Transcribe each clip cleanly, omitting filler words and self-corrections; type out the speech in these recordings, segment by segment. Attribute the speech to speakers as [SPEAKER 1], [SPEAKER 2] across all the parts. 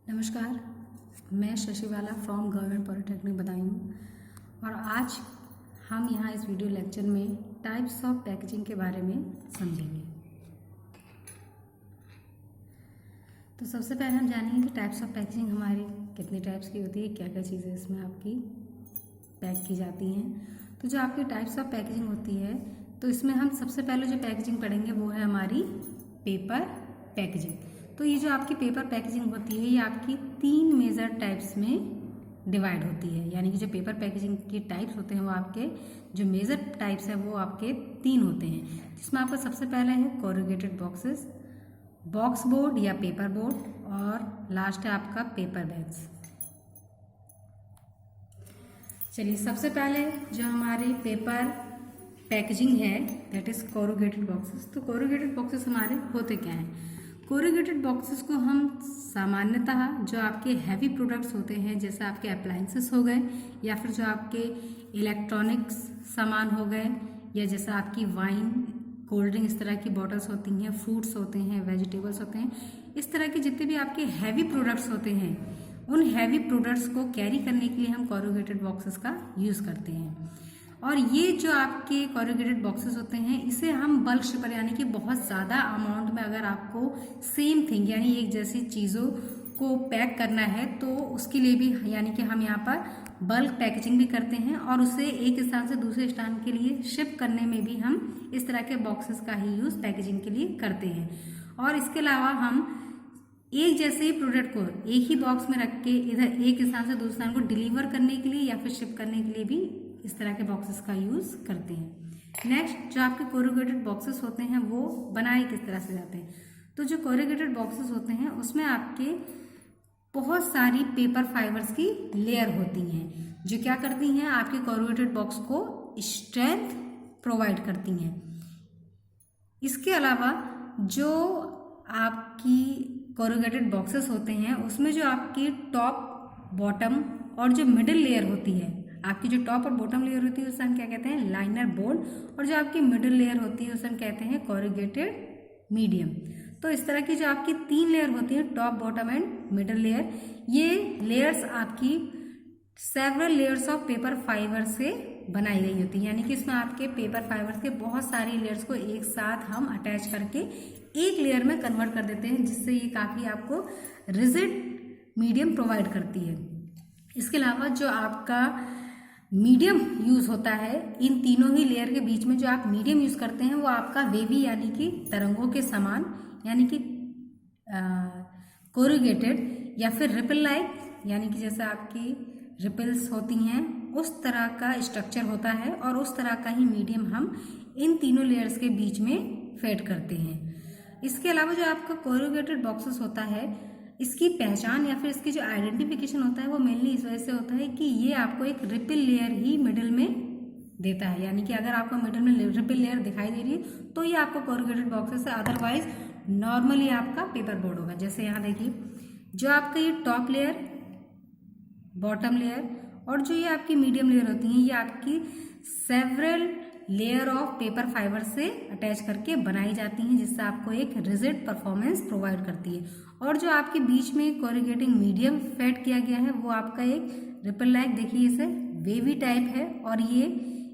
[SPEAKER 1] नमस्कार, मैं Shashibala from government polytechnic Badaun और आज हम यहाँ इस वीडियो लेक्चर में टाइप्स ऑफ पैकेजिंग के बारे में समझेंगे। तो सबसे पहले हम जानेंगे कि टाइप्स ऑफ पैकेजिंग हमारी कितने टाइप्स की होती है, क्या क्या चीज़ें इसमें आपकी पैक की जाती हैं। तो जो आपकी टाइप्स ऑफ पैकेजिंग होती है, तो इसमें हम सबसे पहले जो पैकेजिंग पढ़ेंगे वो है हमारी पेपर पैकेजिंग। तो ये जो आपकी पेपर पैकेजिंग होती है, ये आपकी 3 मेजर टाइप्स में डिवाइड होती है। यानी कि जो पेपर पैकेजिंग के टाइप्स होते हैं वो आपके जो मेजर टाइप्स हैं वो आपके 3 होते हैं, जिसमें आपका सबसे पहला है कोरुगेटेड बॉक्सेस, बॉक्स बोर्ड या पेपर बोर्ड, और लास्ट है आपका पेपर बैग्स। चलिए, सबसे पहले जो हमारी पेपर पैकेजिंग है दैट इज कोरुगेटेड बॉक्सेस। तो कोरुगेटेड बॉक्सेस हमारे होते क्या हैं? कोरुगेटेड बॉक्सेस को हम सामान्यतः जो आपके हैवी प्रोडक्ट्स होते हैं, जैसे आपके अप्लायंसेस हो गए या फिर जो आपके इलेक्ट्रॉनिक्स सामान हो गए, या जैसे आपकी वाइन, कोल्ड ड्रिंक, इस तरह की बॉटल्स होती हैं, फ्रूट्स होते हैं, वेजिटेबल्स होते हैं, इस तरह के जितने भी आपके हैवी प्रोडक्ट्स होते हैं, उन हैवी प्रोडक्ट्स को कैरी करने के लिए हम कोरुगेटेड बॉक्सेस का यूज़ करते हैं। और ये जो आपके कोरुगेटेड बॉक्सेस होते हैं, इसे हम बल्क शिपर यानी कि बहुत ज़्यादा अमाउंट में अगर आपको सेम थिंग यानी एक जैसी चीज़ों को पैक करना है तो उसके लिए भी यानी कि हम यहाँ पर बल्क पैकेजिंग भी करते हैं, और उसे एक स्थान से दूसरे स्थान के लिए शिप करने में भी हम इस तरह के बॉक्सेस का ही यूज़ पैकेजिंग के लिए करते हैं। और इसके अलावा हम एक जैसे ही प्रोडक्ट को एक ही बॉक्स में रख के इधर एक स्थान से दूसरे स्थान को डिलीवर करने के लिए या फिर शिप करने के लिए भी इस तरह के बॉक्सेस का यूज़ करते हैं। नेक्स्ट, जो आपके कोरुगेटेड बॉक्सेस होते हैं वो बनाए किस तरह से जाते हैं? तो जो कोरुगेटेड बॉक्सेस होते हैं उसमें आपके बहुत सारी पेपर फाइबर्स की लेयर होती हैं, जो क्या करती हैं, आपके कोरुगेटेड बॉक्स को स्ट्रेंथ प्रोवाइड करती हैं। इसके अलावा जो आपकी कोरुगेटेड बॉक्सेस होते हैं उसमें जो आपकी टॉप, बॉटम और जो मिडिल लेयर होती है, आपकी जो टॉप और बॉटम लेयर होती है उसे हम क्या कहते हैं, लाइनर बोर्ड, और जो आपकी मिडिल लेयर होती है उसे हम कहते हैं कोरुगेटेड मीडियम। तो इस तरह की जो आपकी 3 लेयर होती है, top, bottom and middle layer, ये लेयर्स आपकी several layers of paper fibre से बनाई गई होती है। यानी कि इसमें आपके पेपर फाइबर्स के बहुत सारी लेयर्स को एक साथ हम अटैच करके एक लेयर में कन्वर्ट कर देते हैं, जिससे ये काफ़ी आपको रिजिड मीडियम प्रोवाइड करती है। इसके अलावा जो आपका मीडियम यूज़ होता है, इन तीनों ही लेयर के बीच में जो आप मीडियम यूज़ करते हैं वो आपका वेवी यानी कि तरंगों के समान, यानी कि कोरुगेटेड या फिर रिपल लाइक, यानी कि जैसे आपकी रिपल्स होती हैं उस तरह का स्ट्रक्चर होता है, और उस तरह का ही मीडियम हम इन तीनों लेयर्स के बीच में फेड करते हैं। इसके अलावा जो आपका कोरुगेटेड बॉक्सेस होता है, इसकी पहचान या फिर इसकी जो आइडेंटिफिकेशन होता है वो मेनली इस वजह से होता है कि ये आपको एक रिपल लेयर ही मिडिल में देता है। यानी कि अगर आपको मिडिल में रिपल लेयर दिखाई दे रही है तो ये आपको कोरुगेटेड बॉक्सेस है, अदरवाइज नॉर्मली आपका पेपर बोर्ड होगा। जैसे यहाँ देखिए, जो आपका ये टॉप लेयर, बॉटम लेयर और जो ये आपकी मीडियम लेयर होती हैं, ये आपकी several layer of paper fibre से अटैच करके बनाई जाती हैं, जिससे आपको एक रिजिड परफॉर्मेंस प्रोवाइड करती है। और जो आपके बीच में कोरुगेटिंग मीडियम फेड किया गया है वो आपका एक रिपल लाइक, देखिए इसे वेवी टाइप है, और ये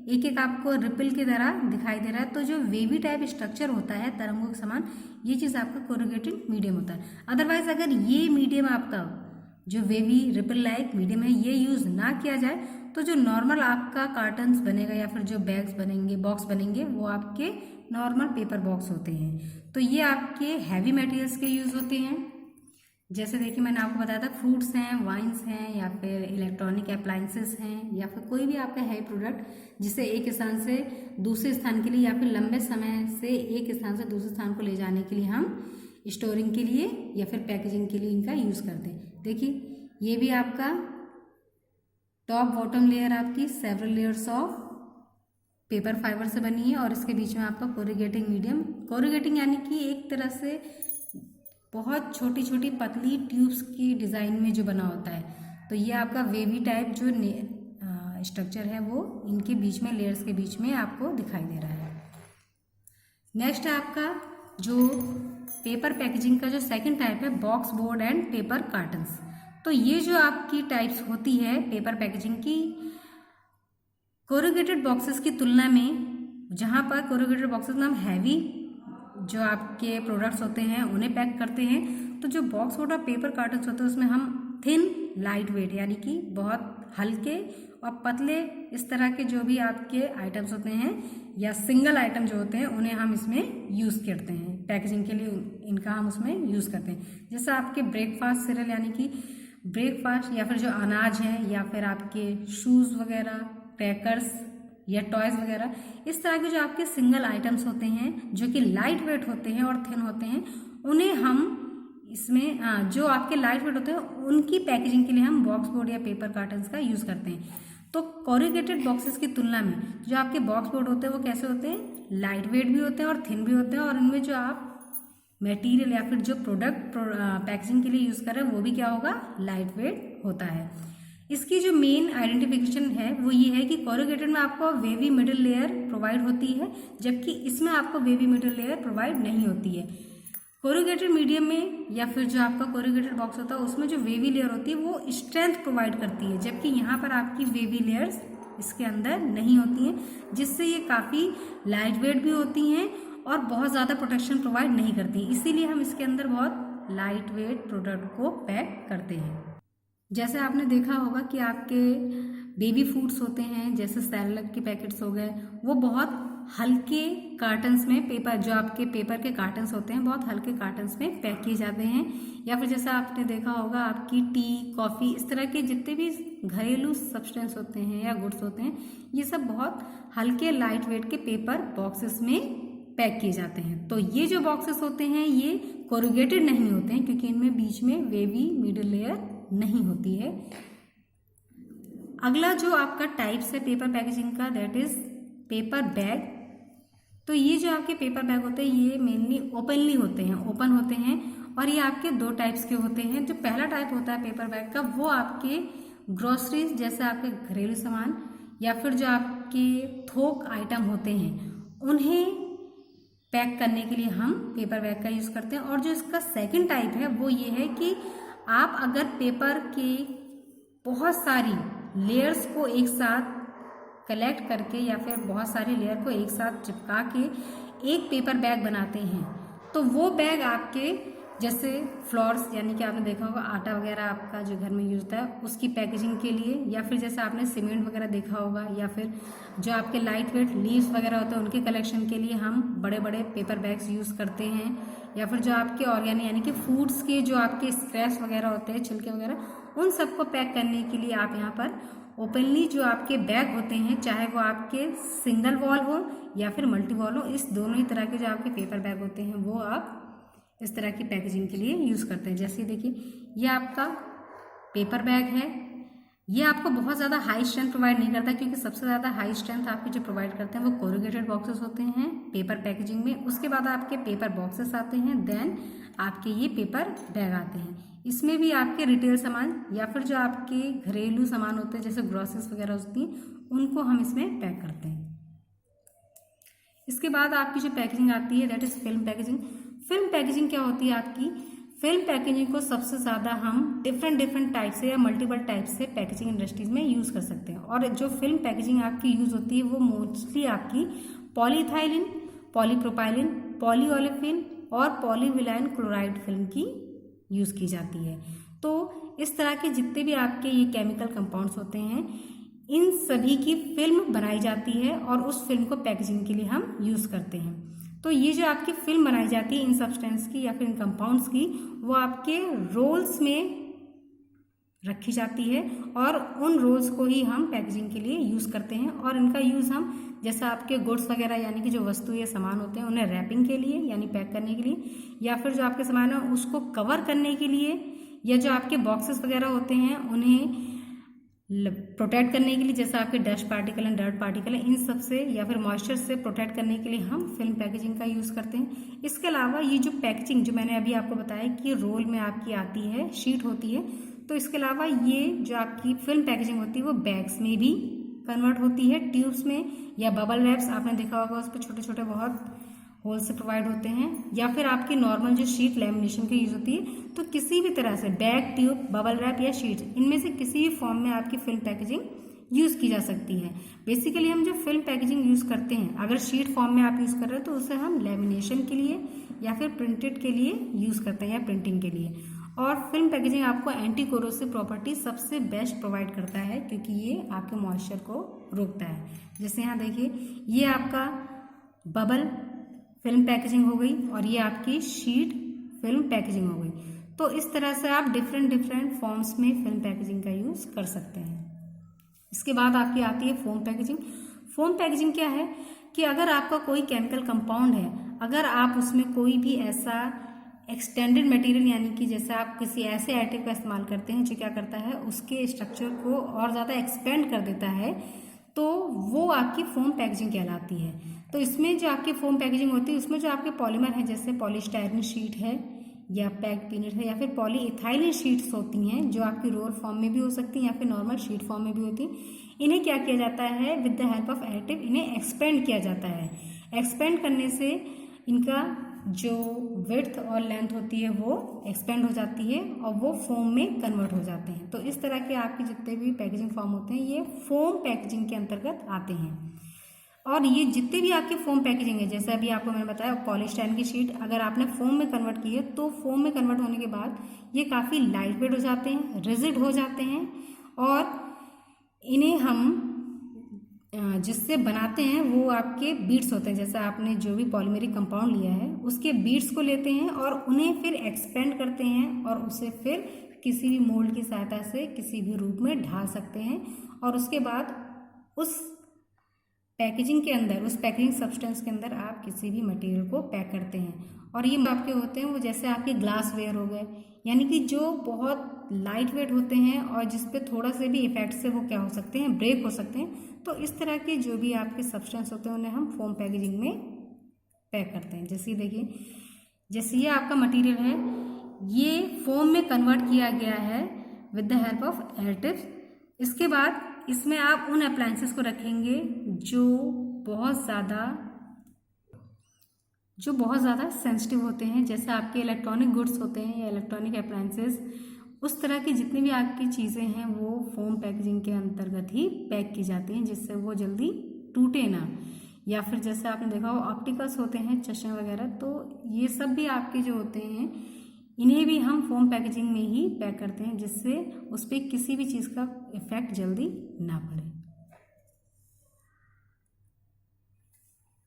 [SPEAKER 1] एक एक आपको रिपल की तरह दिखाई दे रहा है। तो जो वेवी टाइप स्ट्रक्चर होता है तरंगों के समान, ये चीज़ आपका कोरुगेटिंग मीडियम होता है। अदरवाइज अगर ये मीडियम आपका जो वेवी रिपल लाइक मीडियम है ये यूज़ ना किया जाए तो जो नॉर्मल आपका कार्टन्स बनेगा या फिर जो बैग्स बनेंगे, बॉक्स बनेंगे, वो आपके नॉर्मल पेपर बॉक्स होते हैं। तो ये आपके हैवी मटेरियल्स के यूज़ होते हैं। जैसे देखिए, मैंने आपको बताया था फ्रूट्स हैं, वाइन्स हैं, या फिर इलेक्ट्रॉनिक अप्लायंसेस हैं, या फिर कोई भी आपका हैवी प्रोडक्ट जिसे एक स्थान से दूसरे स्थान के लिए या फिर लंबे समय से एक स्थान से दूसरे स्थान को ले जाने के लिए हम स्टोरिंग के लिए या फिर पैकेजिंग के लिए इनका यूज़ करते हैं। देखिए, ये भी आपका टॉप बॉटम लेयर आपकी several layers of paper fibre से बनी है, और इसके बीच में आपका कोरुगेटिंग मीडियम, कोरुगेटिंग यानी कि एक तरह से बहुत छोटी छोटी पतली ट्यूब्स की डिज़ाइन में जो बना होता है। तो ये आपका वेवी टाइप जो स्ट्रक्चर है वो इनके बीच में, लेयर्स के बीच में आपको दिखाई दे रहा है। नेक्स्ट है आपका जो पेपर पैकेजिंग का जो सेकंड टाइप है box board and paper cottons. तो ये जो आपकी टाइप्स होती है पेपर पैकेजिंग की, कोरुगेटेड बॉक्सेस की तुलना में, जहाँ पर कोरुगेटेड बॉक्सेस में हम हैवी जो आपके प्रोडक्ट्स होते हैं उन्हें पैक करते हैं, तो जो बॉक्स बोर्ड और पेपर कार्टन्स होते हैं उसमें हम थिन लाइट वेट यानी कि बहुत हल्के और पतले इस तरह के जो भी आपके आइटम्स होते हैं या सिंगल आइटम जो होते हैं उन्हें हम इसमें यूज़ करते हैं पैकेजिंग के लिए, इनका हम उसमें यूज़ करते हैं। जैसे आपके ब्रेकफास्ट सीरियल यानी कि ब्रेकफास्ट या फिर जो अनाज है या फिर आपके शूज़ वगैरह, क्रैकर्स या टॉयज़ वगैरह, इस तरह के जो आपके सिंगल आइटम्स होते हैं जो कि लाइट वेट होते हैं और थिन होते हैं, उन्हें हम इसमें जो आपके लाइट वेट होते हैं उनकी पैकेजिंग के लिए हम बॉक्स बोर्ड या पेपर कार्टन्स का यूज़ करते हैं। तो कोरुगेटेड बॉक्सेस की तुलना में जो आपके बॉक्स बोर्ड होते हैं वो कैसे होते हैं, लाइट वेट भी होते हैं और थिन भी होते हैं, और इनमें जो आप मटेरियल या फिर जो प्रोडक्ट पैकेजिंग के लिए यूज़ कर रहे हैं वो भी क्या होगा, लाइट वेट होता है। इसकी जो मेन आइडेंटिफिकेशन है वो ये है कि कोरुगेटेड में आपको वेवी मिडिल लेयर प्रोवाइड होती है, जबकि इसमें आपको वेवी मिडिल लेयर प्रोवाइड नहीं होती है। कोरुगेटेड मीडियम में या फिर जो आपका कोरुगेटेड बॉक्स होता है उसमें जो वेवी लेयर होती है वो स्ट्रेंथ प्रोवाइड करती है, जबकि यहाँ पर आपकी वेवी लेयर्स इसके अंदर नहीं होती हैं, जिससे ये काफ़ी लाइट वेट भी होती हैं और बहुत ज़्यादा प्रोटेक्शन प्रोवाइड नहीं करती। इसीलिए हम इसके अंदर बहुत लाइट वेट प्रोडक्ट को पैक करते हैं। जैसे आपने देखा होगा कि आपके बेबी फूड्स होते हैं जैसे सैरेलक के पैकेट्स हो गए, वो बहुत हल्के कार्टन्स में, पेपर जो आपके पेपर के कार्टन्स होते हैं बहुत हल्के कार्टन्स में पैक किए जाते हैं। या फिर जैसा आपने देखा होगा आपकी टी, कॉफ़ी, इस तरह के जितने भी घरेलू सब्सटेंस होते हैं या गुड्स होते हैं ये सब बहुत हल्के लाइट वेट के पेपर बॉक्सेस में पैक किए जाते हैं। तो ये जो बॉक्सेस होते हैं ये कोरुगेटेड नहीं होते हैं क्योंकि इनमें बीच में वेवी मिडिल लेयर नहीं होती है। अगला जो आपका टाइप्स है पेपर पैकेजिंग का, दैट इज पेपर बैग। तो ये जो आपके पेपर बैग होते हैं ये मेनली ओपनली होते हैं, ओपन होते हैं, और ये आपके दो टाइप्स के होते हैं। जो पहला टाइप होता है पेपर बैग का वो आपके ग्रोसरीज जैसे आपके घरेलू सामान या फिर जो आपके थोक आइटम होते हैं उन्हें पैक करने के लिए हम पेपर बैग का यूज़ करते हैं। और जो इसका सेकंड टाइप है वो ये है कि आप अगर पेपर के बहुत सारी लेयर्स को एक साथ कलेक्ट करके या फिर बहुत सारे लेयर को एक साथ चिपका के एक पेपर बैग बनाते हैं तो वो बैग आपके जैसे फ्लोर्स यानी कि आपने देखा होगा आटा वगैरह आपका जो घर में यूज होता है उसकी पैकेजिंग के लिए, या फिर जैसे आपने सीमेंट वगैरह देखा होगा, या फिर जो आपके लाइट वेट लीव्स वगैरह होते हैं उनके कलेक्शन के लिए हम बड़े बड़े पेपर बैग्स यूज़ करते हैं। या फिर जो आपके ऑर्गेनिक यानी कि फूड्स के जो आपके स्क्रैप्स वगैरह होते हैं, छिलके वगैरह, उन सबको पैक करने के लिए आप यहाँ पर ओपनली जो आपके बैग होते हैं चाहे वो आपके सिंगल वॉल हो या फिर मल्टी वॉल हो, इस दोनों ही तरह के जो आपके पेपर बैग होते हैं वो आप इस तरह की पैकेजिंग के लिए यूज़ करते हैं। जैसे देखिए ये आपका पेपर बैग है, ये आपको बहुत ज़्यादा हाई स्ट्रेंथ प्रोवाइड नहीं करता क्योंकि सबसे ज़्यादा हाई स्ट्रेंथ आपके जो प्रोवाइड करते हैं वो कोरुगेटेड बॉक्सेस होते हैं पेपर पैकेजिंग में। उसके बाद आपके पेपर बॉक्सेस आते हैं, देन आपके ये पेपर बैग आते हैं। इसमें भी आपके रिटेल सामान या फिर जो आपके घरेलू सामान होते हैं जैसे ग्रोसरीज वगैरह होती हैं उनको हम इसमें पैक करते हैं। इसके बाद आपकी जो पैकेजिंग आती है that is film packaging. Film packaging क्या होती है आपकी, फिल्म पैकेजिंग को सबसे ज़्यादा हम डिफरेंट टाइप से या मल्टीपल टाइप से पैकेजिंग इंडस्ट्रीज में यूज़ कर सकते हैं। और जो फिल्म पैकेजिंग आपकी यूज़ होती है वो मोस्टली आपकी पॉलीइथाइलिन, पॉलीप्रोपाइलिन, पॉलीओलेफिन और पॉलीविलाइन क्लोराइड फिल्म की यूज़ की जाती है। तो इस तरह के जितने भी आपके ये केमिकल कंपाउंड्स होते हैं इन सभी की फिल्म बनाई जाती है और उस फिल्म को पैकेजिंग के लिए हम यूज़ करते हैं। तो ये जो आपकी फिल्म बनाई जाती है इन सब्सटेंस की या फिर इन कंपाउंड्स की, वो आपके रोल्स में रखी जाती है और उन रोल्स को ही हम पैकेजिंग के लिए यूज़ करते हैं। और इनका यूज़ हम जैसा आपके गुड्स वगैरह यानी कि जो वस्तु या सामान होते हैं उन्हें रैपिंग के लिए यानी पैक करने के लिए, या फिर जो आपके सामान है उसको कवर करने के लिए, या जो आपके बॉक्सेस वगैरह होते हैं उन्हें प्रोटेक्ट करने के लिए जैसे आपके dust particle and dirt particle है इन सब से, या फिर मॉइस्चर से प्रोटेक्ट करने के लिए हम फिल्म पैकेजिंग का यूज़ करते हैं। इसके अलावा ये जो पैकेजिंग जो मैंने अभी आपको बताया कि रोल में आपकी आती है, शीट होती है, तो इसके अलावा ये जो आपकी फिल्म पैकेजिंग होती है वो बैग्स में भी कन्वर्ट होती है, ट्यूब्स में या बबल रैप्स आपने देखा होगा उस पर छोटे छोटे बहुत होल से प्रोवाइड होते हैं, या फिर आपकी नॉर्मल जो शीट लैमिनेशन की यूज होती है, तो किसी भी तरह से बैग, ट्यूब, बबल रैप या शीट, इनमें से किसी भी फॉर्म में आपकी फिल्म पैकेजिंग यूज़ की जा सकती है। बेसिकली हम जो फिल्म पैकेजिंग यूज़ करते हैं, अगर शीट फॉर्म में आप यूज़ कर रहे हो तो उसे हम लैमिनेशन के लिए या फिर प्रिंटेड के लिए यूज़ करते हैं, या प्रिंटिंग के लिए। और फिल्म पैकेजिंग आपको एंटी कोरोसिव प्रॉपर्टी सबसे बेस्ट प्रोवाइड करता है, क्योंकि ये आपके मॉइस्चर को रोकता है। जैसे यहाँ देखिए, ये आपका बबल फिल्म पैकेजिंग हो गई और ये आपकी शीट फिल्म पैकेजिंग हो गई। तो इस तरह से आप डिफरेंट फॉर्म्स में फिल्म पैकेजिंग का यूज़ कर सकते हैं। इसके बाद आपकी आती है फोम पैकेजिंग। फोम पैकेजिंग क्या है कि अगर आपका कोई केमिकल कंपाउंड है, अगर आप उसमें कोई भी ऐसा एक्सटेंडेड मटेरियल, यानी कि जैसे आप किसी ऐसे एडिटिव का इस्तेमाल करते हैं जो क्या करता है, उसके स्ट्रक्चर को और ज़्यादा एक्सपेंड कर देता है, तो वो आपकी फोम पैकेजिंग कहलाती है। तो इसमें जो आपकी फोम पैकेजिंग होती है, उसमें जो आपके पॉलीमर है, जैसे पॉलीस्टायरीन शीट है या पैक पीनट है या फिर पॉलीइथाइलिन शीट्स होती हैं, जो आपकी रोल फॉर्म में भी हो सकती हैं या फिर नॉर्मल शीट फॉर्म में भी होती हैं, इन्हें क्या किया जाता है, with the help of additive इन्हें एक्सपेंड किया जाता है। एक्सपेंड करने से इनका जो विड्थ और लेंथ होती है वो एक्सपेंड हो जाती है और वो फोम में कन्वर्ट हो जाते हैं। तो इस तरह के आपके जितने भी पैकेजिंग फॉर्म होते हैं, ये फोम पैकेजिंग के अंतर्गत आते हैं। और ये जितने भी आपके फोम पैकेजिंग है, जैसे अभी आपको मैंने बताया पॉलीस्टायरीन की शीट अगर आपने फोम में कन्वर्ट की है, तो फोम में कन्वर्ट होने के बाद ये काफ़ी लाइट वेट हो जाते हैं, रिजिड हो जाते हैं, और इन्हें हम जिससे बनाते हैं वो आपके बीड्स होते हैं। जैसे आपने जो भी पॉलीमेरिक कंपाउंड लिया है उसके बीड्स को लेते हैं और उन्हें फिर एक्सपेंड करते हैं और उसे फिर किसी भी मोल्ड की सहायता से किसी भी रूप में ढाल सकते हैं, और उसके बाद उस पैकेजिंग के अंदर, उस पैकेजिंग सब्सटेंस के अंदर आप किसी भी मटेरियल को पैक करते हैं। और ये आपके होते हैं वो जैसे आपके ग्लास वेयर हो गए, यानी कि जो बहुत लाइट वेट होते हैं और जिस पे थोड़ा से भी इफेक्ट से वो क्या हो सकते हैं, ब्रेक हो सकते हैं। तो इस तरह के जो भी आपके सब्सटेंस होते हैं उन्हें हम फोम पैकेजिंग में पैक करते हैं। जैसे देखिए, जैसे ये आपका मटेरियल है, ये फोम में कन्वर्ट किया गया है with the help of additives. इसके बाद इसमें आप उन अप्लायंसेस को रखेंगे जो बहुत ज़्यादा सेंसिटिव होते हैं, जैसे आपके इलेक्ट्रॉनिक गुड्स होते हैं या इलेक्ट्रॉनिक अप्लायंसेस। उस तरह की जितनी भी आपकी चीज़ें हैं वो फोम पैकेजिंग के अंतर्गत ही पैक की जाती हैं, जिससे वो जल्दी टूटे ना। या फिर जैसे आपने देखा हो ऑप्टिकल्स होते हैं, चश्मे वगैरह, तो ये सब भी आपके जो होते हैं इन्हें भी हम फोम पैकेजिंग में ही पैक करते हैं, जिससे उस पर किसी भी चीज़ का इफेक्ट जल्दी ना पड़े।